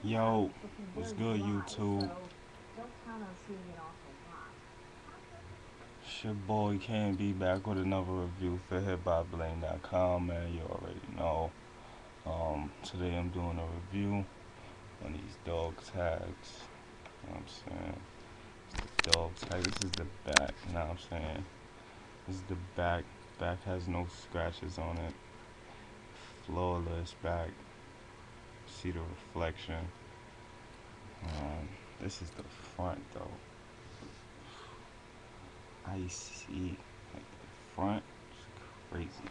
Yo, what's good, YouTube? It's your boy Can back with another review for HipHopBling.com, man. You already know. Today I'm doing a review on these dog tags. You know what I'm saying? It's the dog tag. This is the back. You know what I'm saying? This is the back. Back has no scratches on it. Flawless back. See the reflection. This is the front though. I see like the front. It's crazy.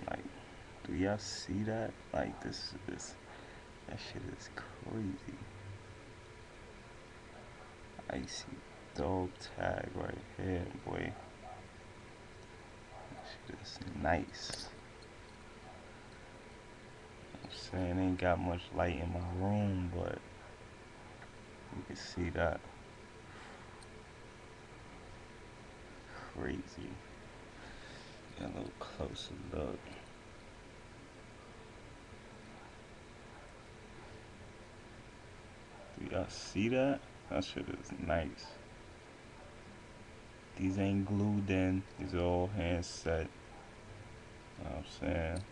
Like, do y'all see that? Like, that shit is crazy. I see dog tag right here, boy. That shit is nice. I'm saying, ain't got much light in my room, but you can see that. Crazy. Get a little closer look. Do y'all see that? That shit is nice. These ain't glued in. These are all hand set. You know what I'm saying?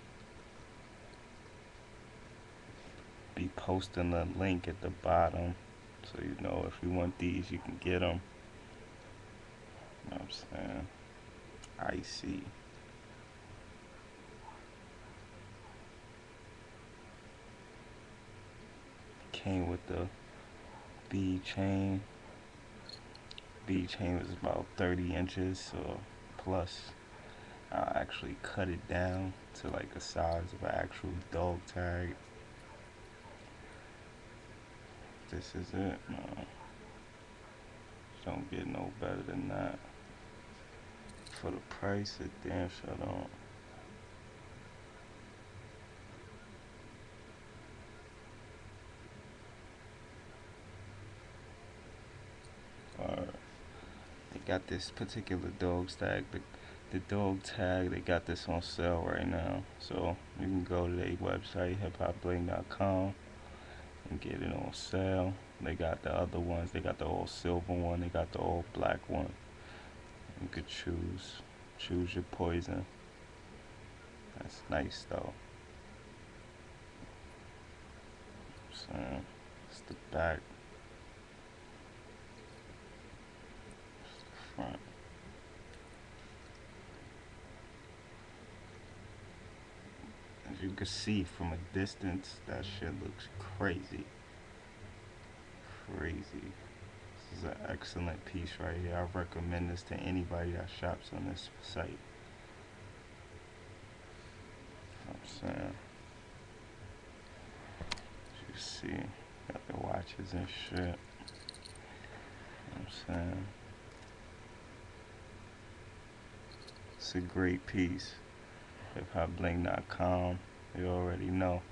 Be posting the link at the bottom. So you know if you want these, you can get them. You know what I'm saying? Icy. Came with the bead chain. Bead chain was about 30 inches or plus. I actually cut it down to like the size of an actual dog tag. This is it. No, don't get no better than that. For the price, it damn sure don't. They got this particular dog tag. The dog tag, they got this on sale right now. So you can go to their website, hiphopbling.com, and get it on sale. They got the other ones. They got the all silver one. They got the all black one. You could choose your poison. That's nice though. So it's the back. It's the front. As you can see from a distance, that shit looks crazy. Crazy. This is an excellent piece right here. I recommend this to anybody that shops on this site. You know what I'm saying? As you see, got the watches and shit. You know what I'm saying? It's a great piece. HipHopBling.com. You already know.